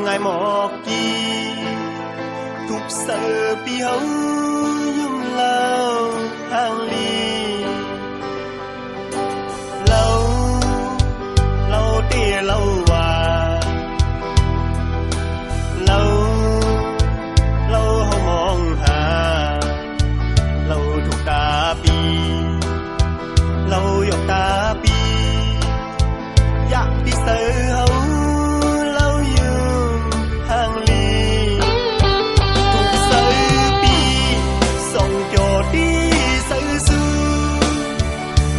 ngày một chi thục sợ bi hấu nhung lao hàng ly lâu lâu tia lâu hòa lâu lâu hông mong hà lâu thuộc ta bi lâu dọc ta bi dạ đi sơ hấu lâu dương hàng ly thuộc sơ bi song cho đi sơ sư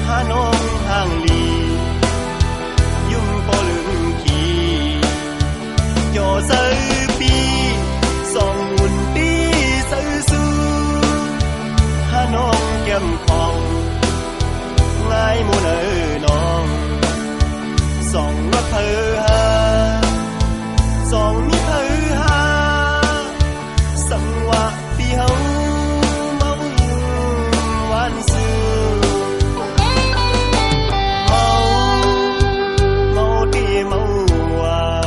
hà nông hàng ly dung po lượng kỳ cho sơ bi song nguồn đi sơ sư hà nông kem phòng ngay muôn ở non song ngất thơ ha song mi thơ ha sông hoa đi hấu máu oan sương máu máu đi máu hoa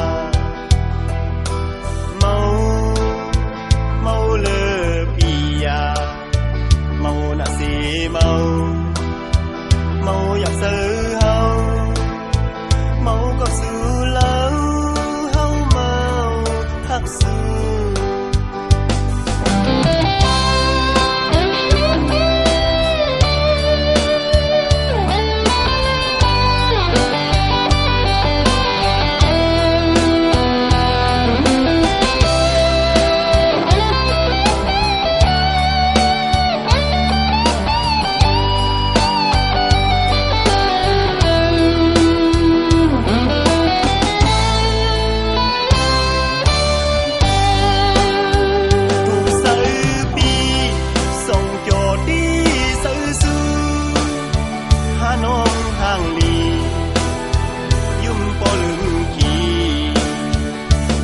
máu máu lơ bia máu nạ xì máu máu giặc sơ hâu máu có sự lâu hâu máu hắc sư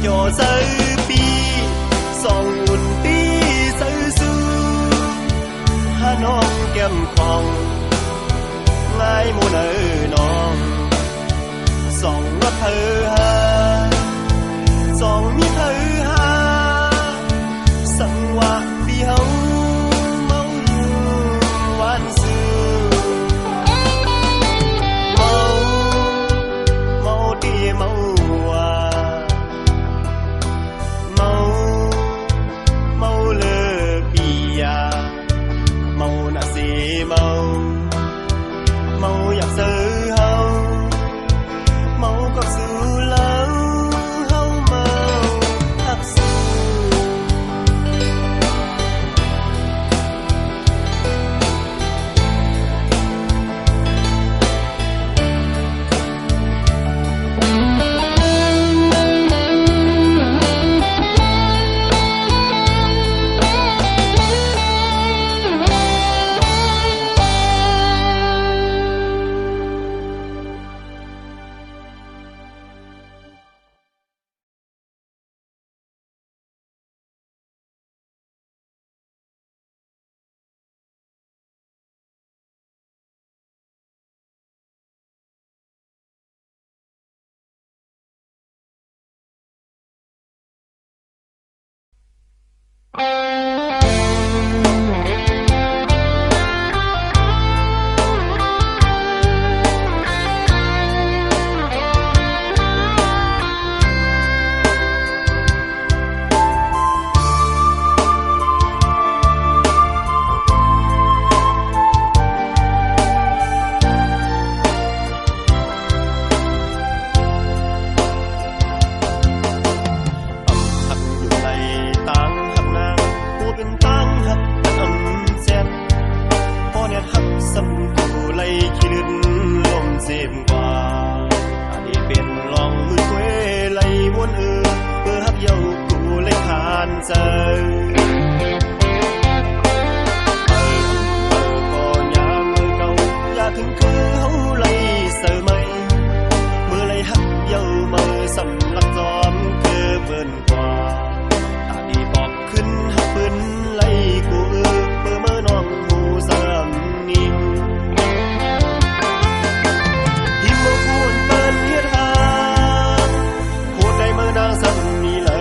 cho sơ bi song nguồn đi sơ sư hà non kem phòng ngay muôn ở non song ngất thơ ha song mi thơ ha sông hoa đi hấu máu oan sương máu máu đi máu hoa mau mau lơ bia mau nạ xì mau mau giặc sơ hâu mau có sự lâu hâu mau hắc sư Hãy subscribe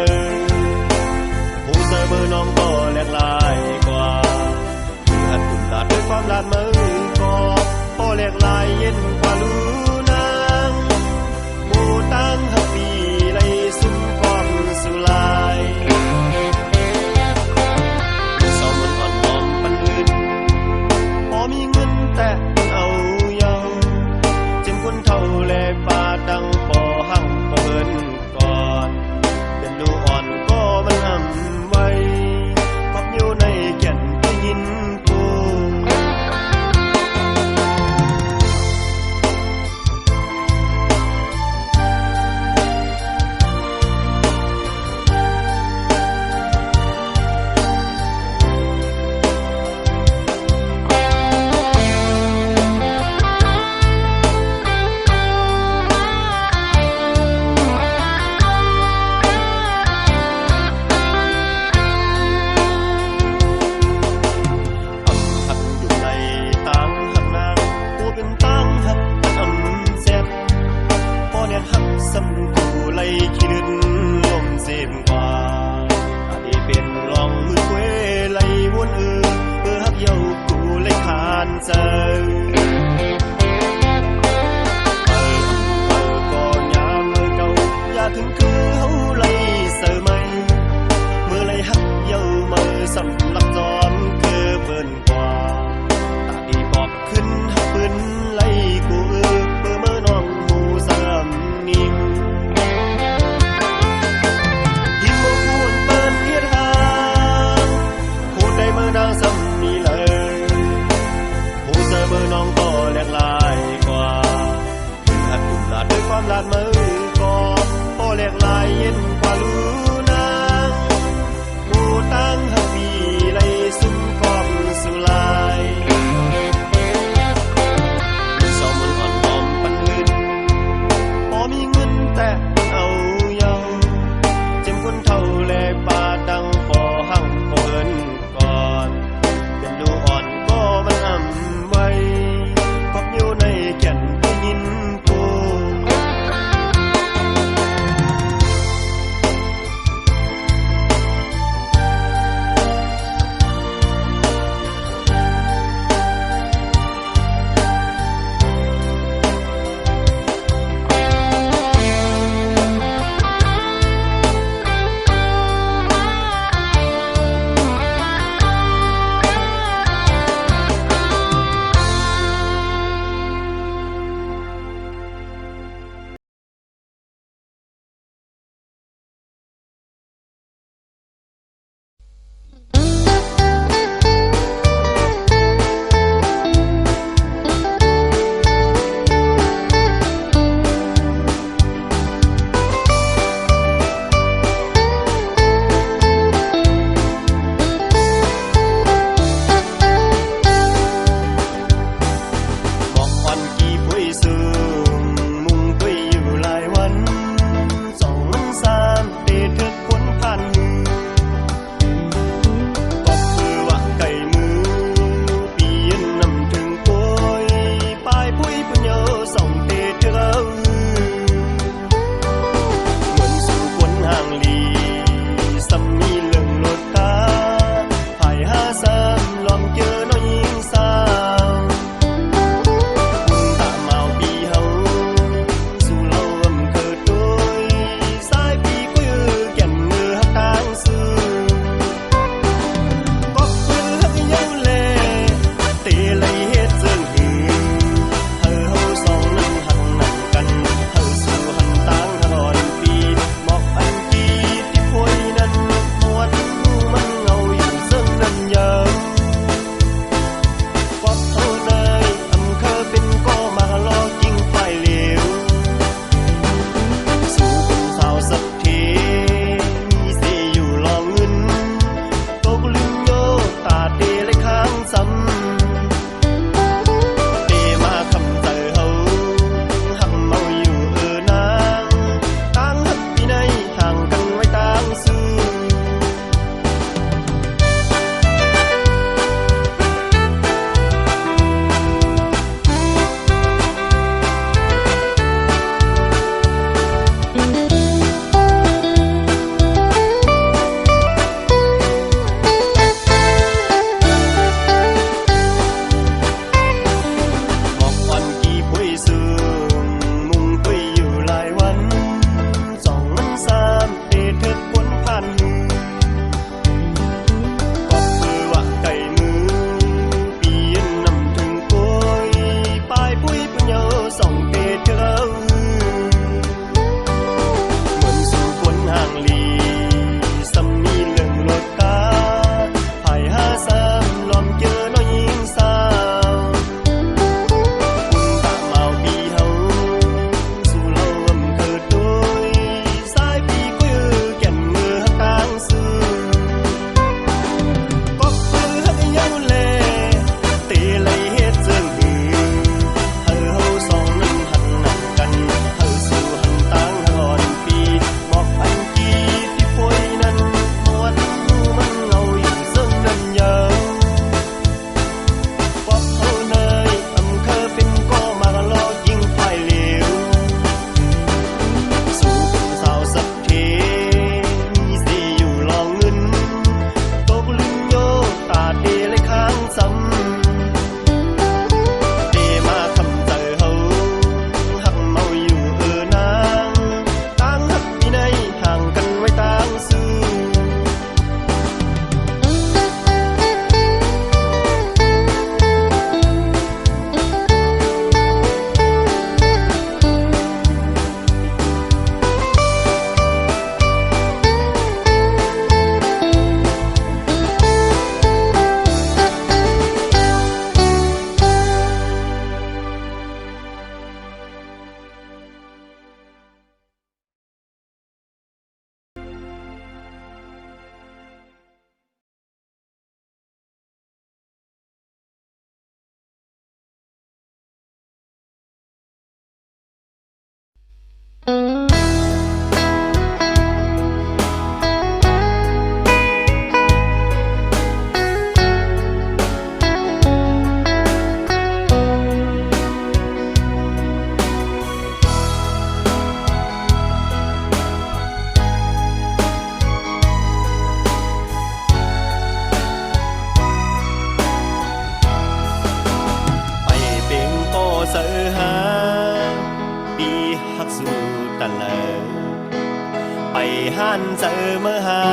นเจอเมื่อหา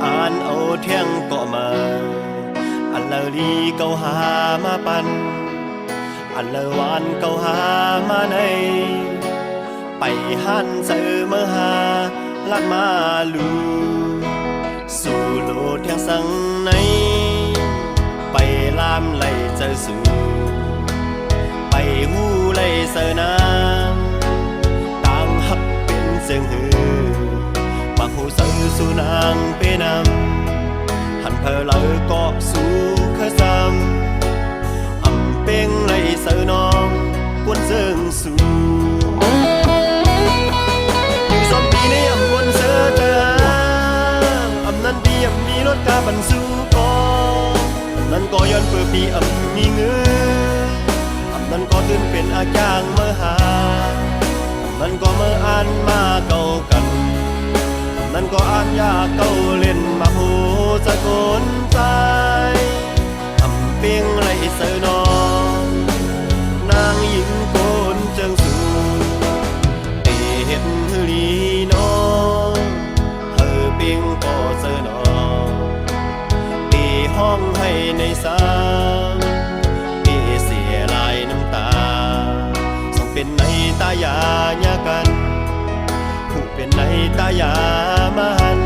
อ่านเอาเที่ยงก็มาอันเลอลีเกาหามาปันอันเลอวานเกาหามาในไปหันเจอเมื่อหาลัดมาลูสู่โลดเที่ยงสังในไปลามไหลเจอสู่ไปหูไหลเสนางต่างหักเป็นเสียงหือมาหูเสือสู่นางไปนำหันเพอเลอก็สู่เคยซ้ำอำเป็งไหลเสือนองกวนเสียงสู่อยู่ซ้อมปีในอำวนเสือเจออำนั้นปีอำมีรถกาบันสู่ก็นั้นก็ย้อนเปิดปีอำมีเงือนั้นก็ตื่นเป็นอาจางเมื่อหานั้นก็เมื่ออ่านมาเก่ากันนั้นก็อ่านยาเก่าเล่นมาโหสะกนใจอำเปียงไหลเสือนองนางหญิงโกนเจิงสูเตเห็ดฮือลีน้องเฮอเปียงก็เสือนองเตห้องให้ในสาเป็นในตายาญากันผู้เป็นในตายามัน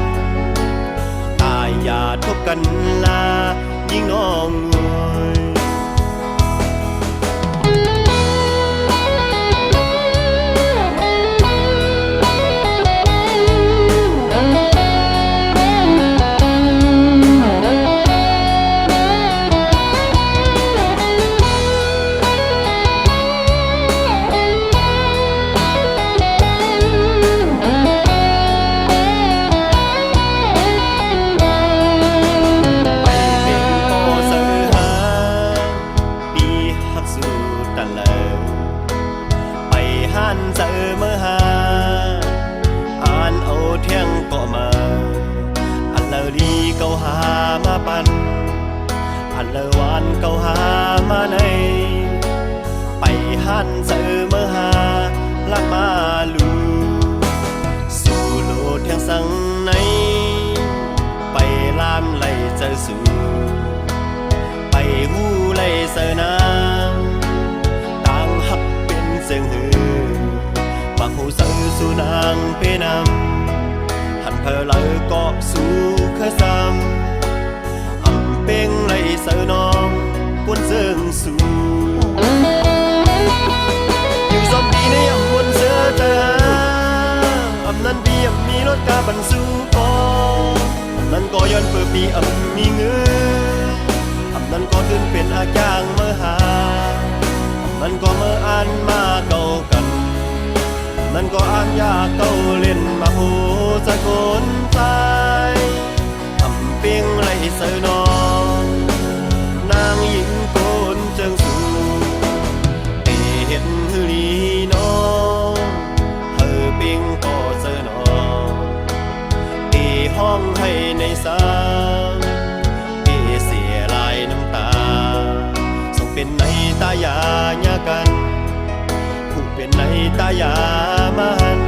ตายาทบกันลายิ่งน้องเจอเมื่อหาอ่านเอาเที่ยงก็มาอันเลอลีเกาหามาปันอันเลอวานเกาหามาในไปหันเจอเมื่อหาลัดมาลูสู่โลดเที่ยงสังในไปลามไหลเจอสู่ไปหูไหลเสนางต่างหักเป็นเสียงหือมาหูเสือสู่นางไปนำหันเพอเลอก็สู่เคยซ้ำอำเป็งไหลเสือนองกวนเสียงสู่อยู่ซ้อมปีในอำวนเสือเจออำนั้นปีอำมีรถกาบันสู่ก็อำนั้นก็ย้อนเปิดปีอำมีเงืออำนั้นก็ตื่นเป็นอาจางเมื่อหาอำนั้นก็เมื่ออ่านมาเก่ากันนั้นก็อ่านยาเก่าเล่นมาโหสะกนใจอำเปียงไหลเสือนองนางหญิงโกนเจิงสูเตเห็ดฮือลีน้องเฮอเปียงก็เสือนองเตห้องให้ในสาเตเสียลายน้ำตาส่งเป็นในตายาญากันเป็นในตายามัน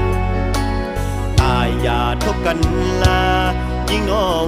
ตายาทบกันลายิ่งน้อง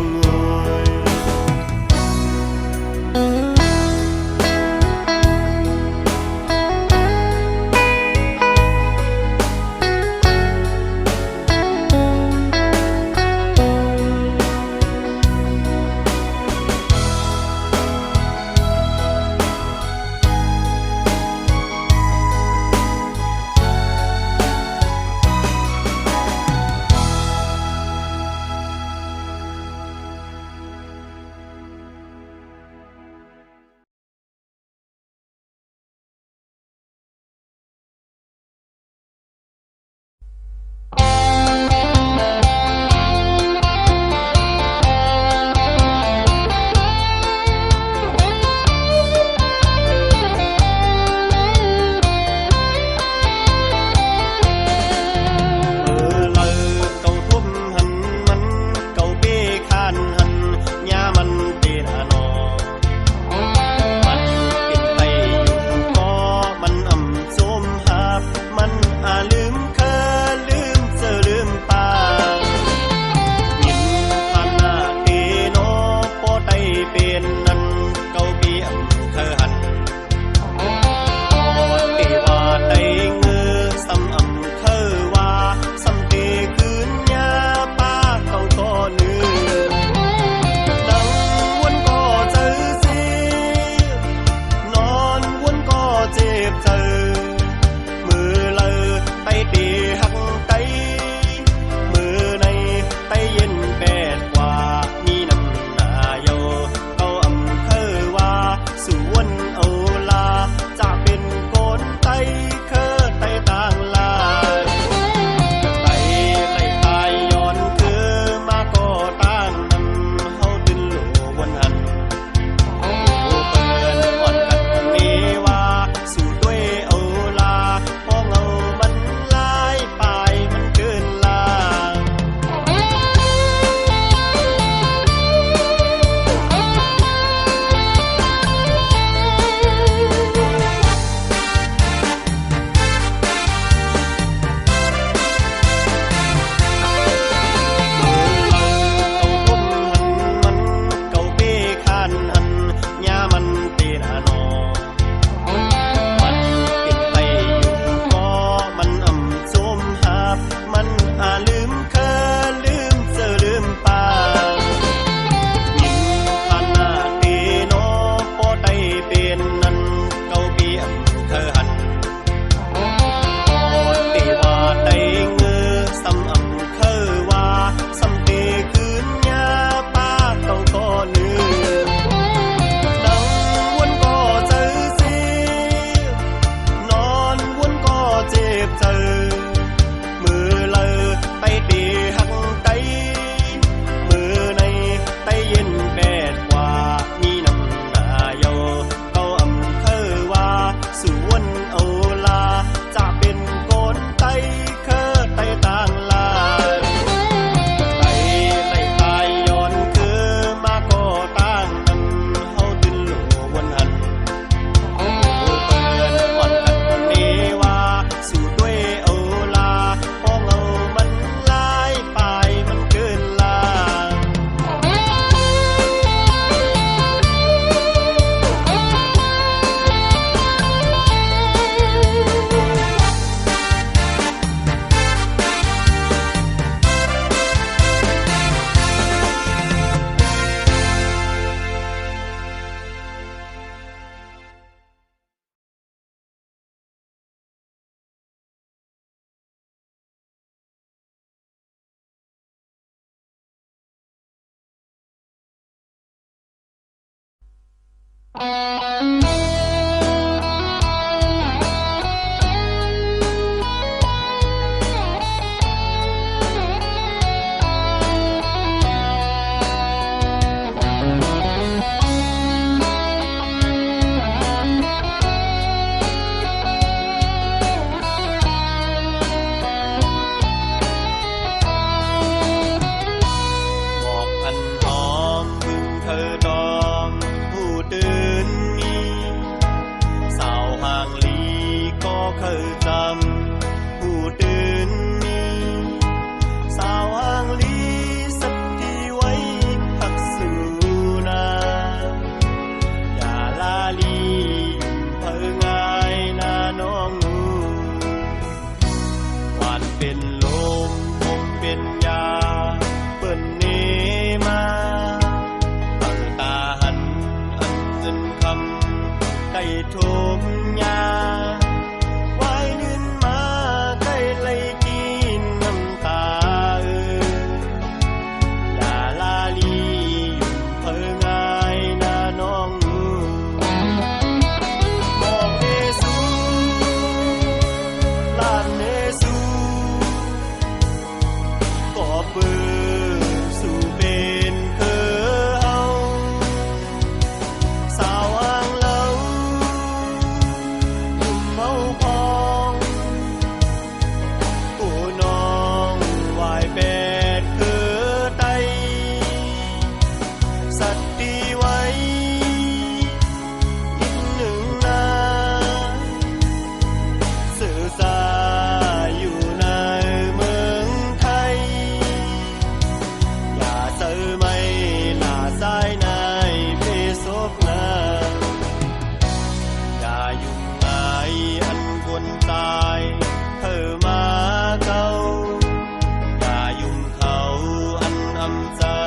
ำเจอ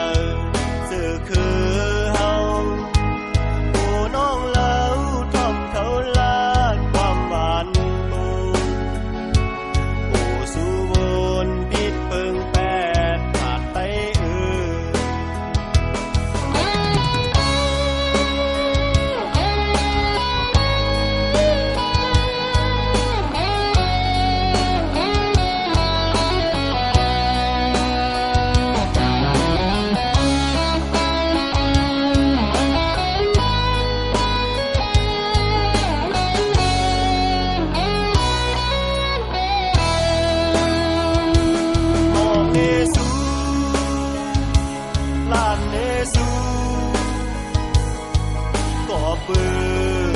สื่อคือเฮาผู้น้องเล่าท่อมเขาลาดความหวานปูผู้สู้วนพิษเปิงแปดขาดไตปื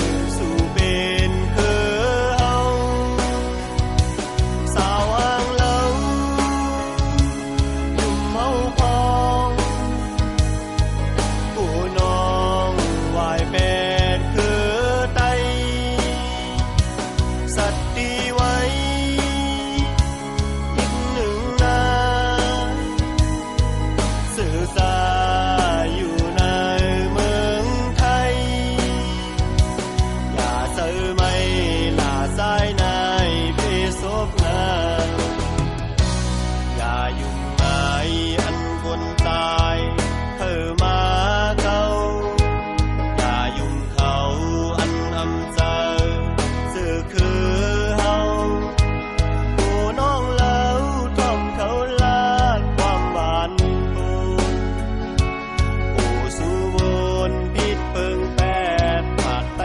นสู่เป็นคือเฮาสาวอ่างเล่ายุ่มเฮาพองผู้น้องวายเป็ดคือไตสัตว์ดีไว้อีกหนึ่งนาสื่อสารอยู่ในเมืองไทยเธอไม่ลาสายนายไปซบหน้าอย่ายุ่งนายอันคนตายเธอมาเขาอย่ายุ่งเขาอันอำเจอสื่อคือเฮาผู้น้องเล่าท่อมเขาลาดความหวานปูผู้สู้วนพิษเปิงแปดขาดไต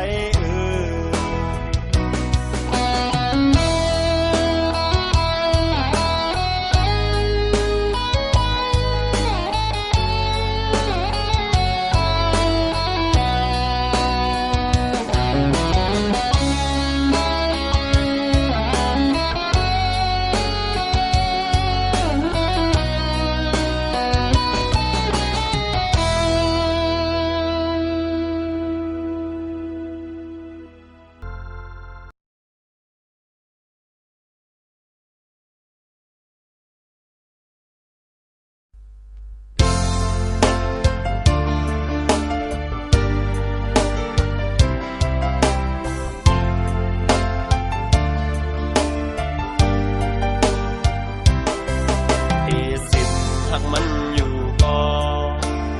หักมันอยู่ก็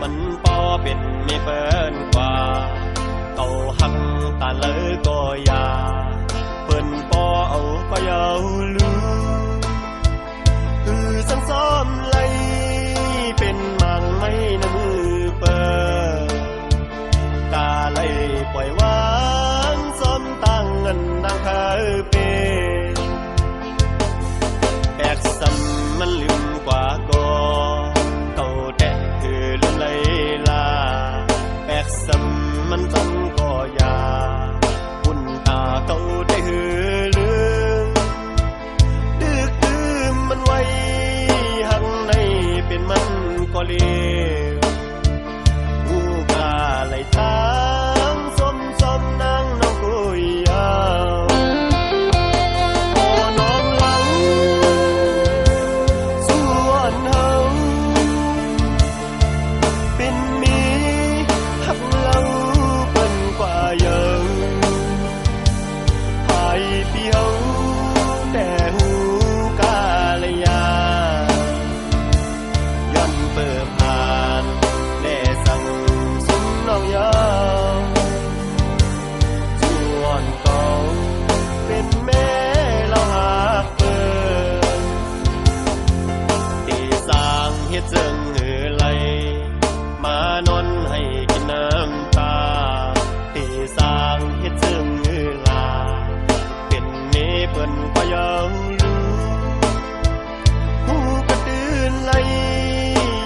มันปอเป็นไม่เปิ้นกว่าเก่าหักตาเลยก็อย่าเปิ้นปอเอาก็ยาวลือสังซ้อมไหลเป็นมังไม่นมือเปิดกาเลยปล่อยวางซ้อมตั้งเงินนางเคยเป็นแบกซ้ำมันลืมกว่าก็มันจำก็อย่าหุ่นตาเขาได้หือลืมดึกดื่มมันไว้หังในเป็นมันก็เลวผู้กาไหลทางสมนางน้องกุยยาวโอ้น้องหลังส่วนเฮาเป็นมีหักเล่าพี่เฮาแต่หูกาลยาย้อนเปิดผ่านแน่สั่งสุนน้องยาวจวนเก่าเป็นแม่เราหักเปิดตีสร้างเฮ็ดเจิงหือไหลมานอนให้กินน้ำตาตีสร้างเฮ็ดเจิงหือลาเปิ้นก็ยังลืมผู้กระตือนไหล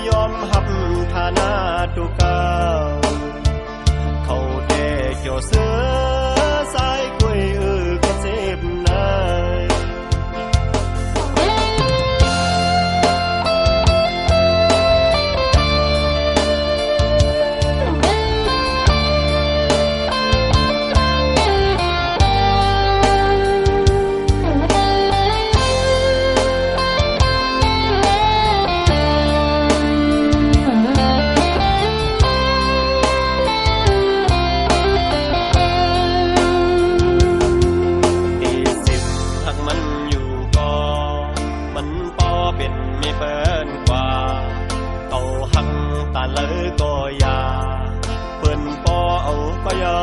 ยอมหับฐานะตุกเก่าเขาแต่เกี่ยวเสือสายกล้วยก็เจ็บนาย ำตาเลยก็อย่าเปิ้นปอเอาก็อย่า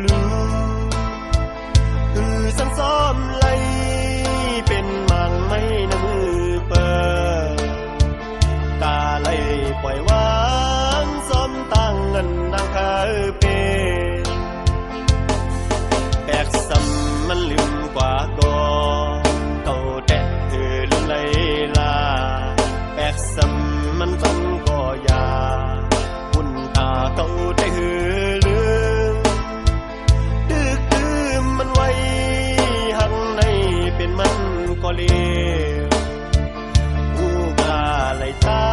ลืมคือสันซ้อมไหลเป็นมังไม่น้ำมือเปิดกาเลยปล่อยวางซ้อมตั้งเงินดังคาเป็นแบกซ้ำมันลืมกว่าก่อเก่าแต่คือลืมไหลลาแบกซ้ำมันซ้ำก็อย่าหุ่นตาเก่าได้หือลืมดึกดื่มมันไว้หังในเป็นมันก็เลวผู้กล้าไหลทา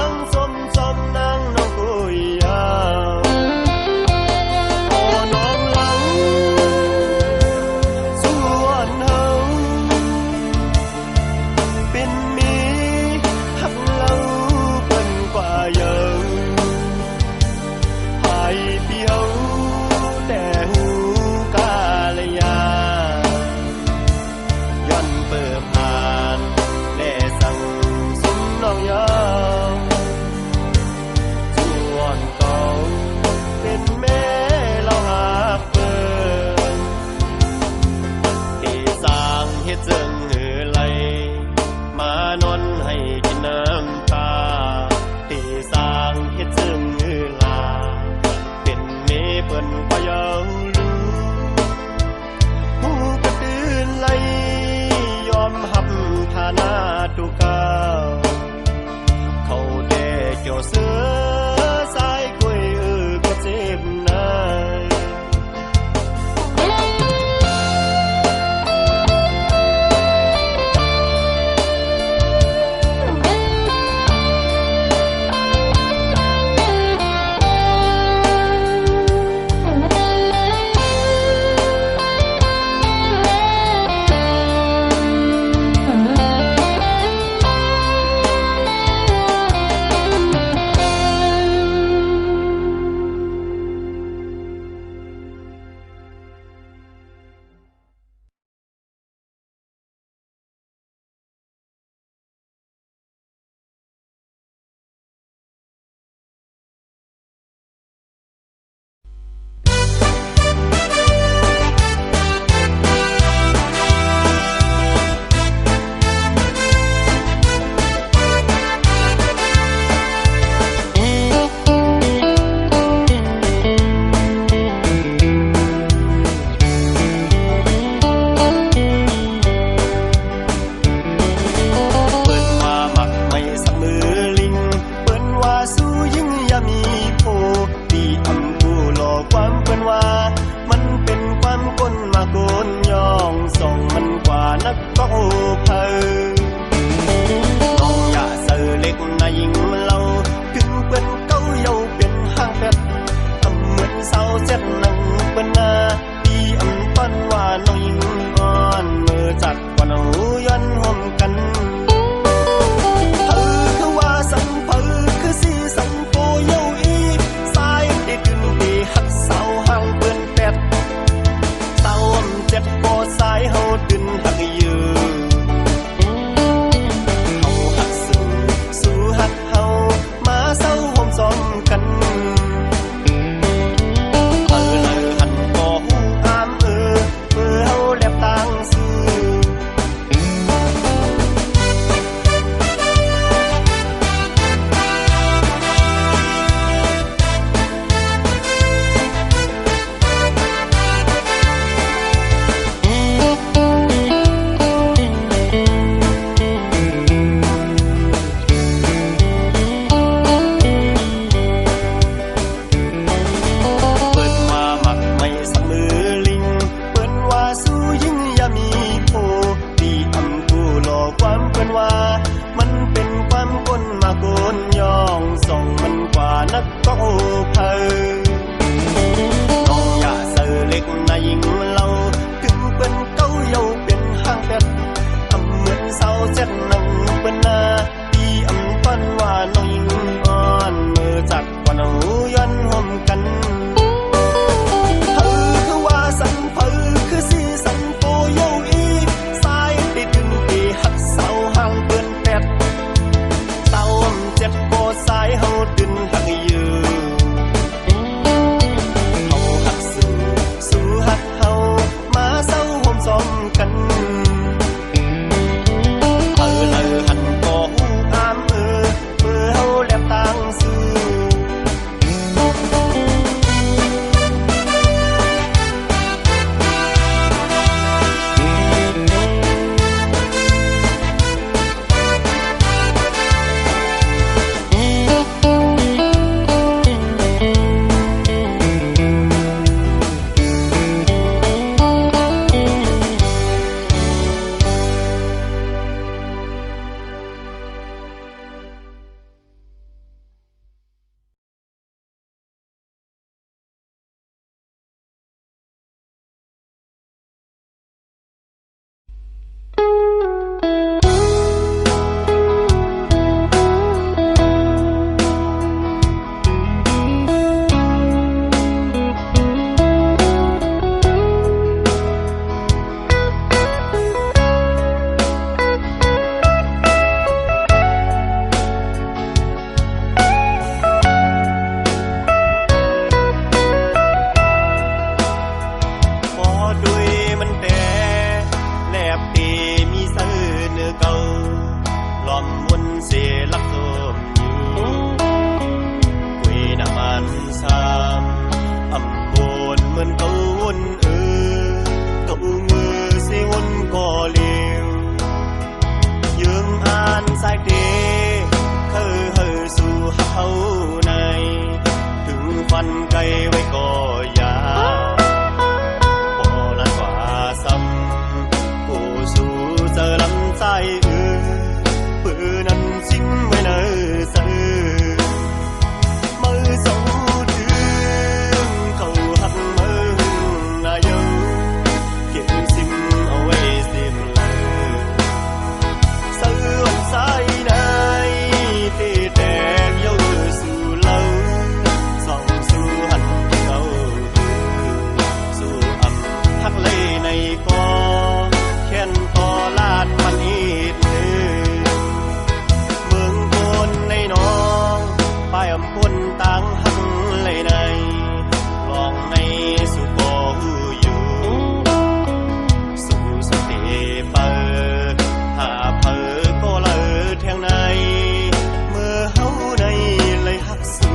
งสมนางน้องกุยยาวโอ้น้องหลังส่วนเฮาเป็นมีหักเล่าเปิ้นกว่าเยอะให้พี่เฮาแต่หูกาละยาย้อนเปิดผ่านและสั่งสมน้องยาวส่วนเก่าเป็นแม่เราหักเปิ้นที่สร้างเฮ็ดเจิงหือไหลมานอนให้กินน้ำตาที่สร้างเฮ็ดเจิงหือลาเป็นเมเปิ้นก็ยังลืมผู้กระตือนไหลยอมหับฐานะทุกก้าวเขาแต่เกี่ยวเสือสายกล้วยก็เจ็บนาย ไกลไว้ก็อย่าบ่นั้นว่าซ้ำผู้สู่เจอลำใจปืนนั้นสิ้นไว้เนอเสือมือสองถึงเขาหักมือนายงเก็บซิมเอาไว้ซิมเลยเสือวันสายในที่แตกเย้าสู่เล่าส่องสู่หันเงาสู่อ่ำทักเลยในกอแค้นกอลาดมันอีดเนื้อเมืองโกนในน้องป้ายอำพลต่างหักเลยในลองในสู่กอหูอยู่สู่สติเปิดหาเพอก็เลยแทงในเมื่อเฮาในเลยหักสู่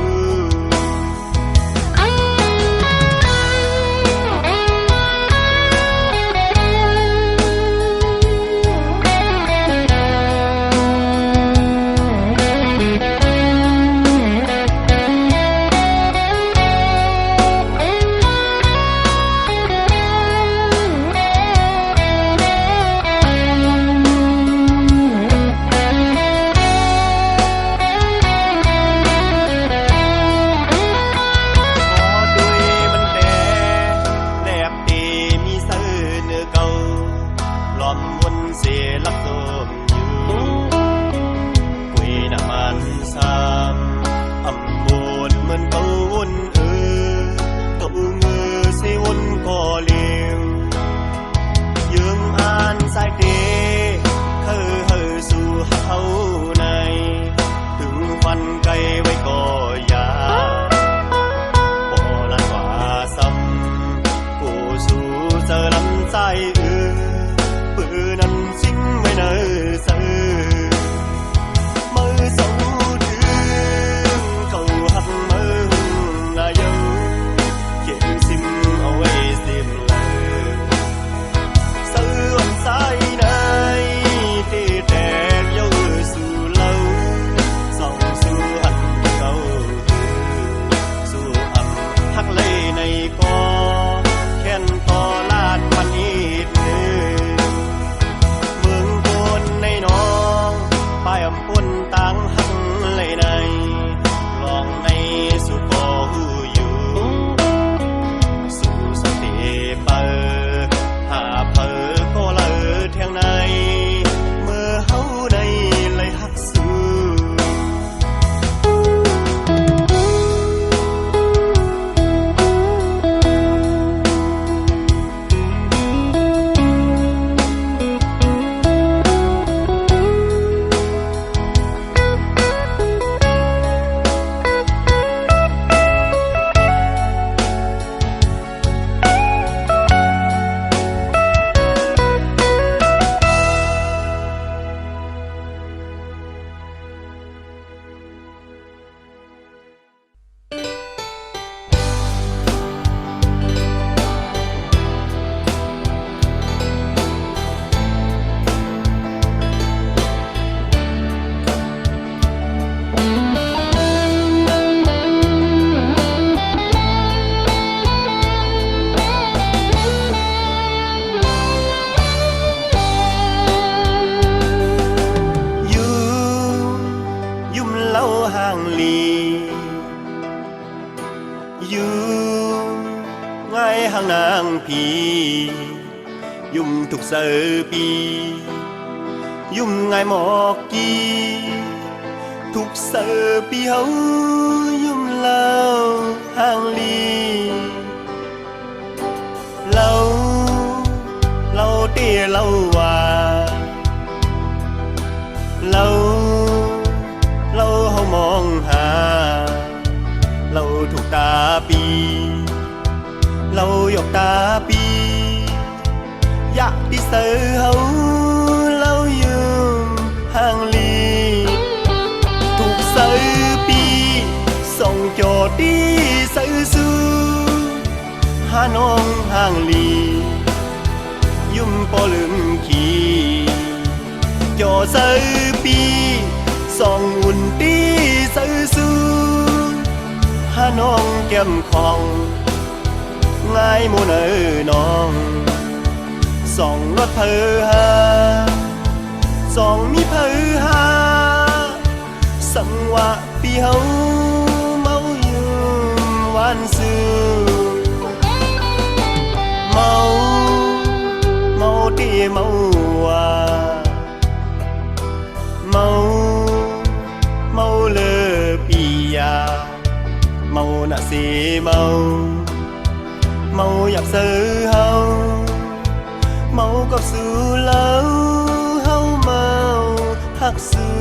ทางนางผียุ่มทุกเสือปียุ่มไงหมอกกีทุกเสือปีเฮายุ่มเล่าห่างลีเล่าเตี้ยเล่าว่าเล่าเฮามองหาเล่าถูกตาปีเราหยกตาปีอยากที่เสือเฮาเราอยู่ห่างลีถูกเสือปีส่งโจทย์ที่เสือสู้หาน้องห่างลียุ่มปอลืมขี่จอเสือปีส่องอุ่นที่เสือสู้หา น้องแก้มของง่ายมูเนอน้องสองรถเพอหาสองมีเพอหาสังวะปีเฮาเมาอยู่วันซื่อเมาตีเมาว่าเมาเลอปียาเมาหนะสิเมาอยากซื้อเฮาเมากับสู้แล้วเฮาเมาหักสู้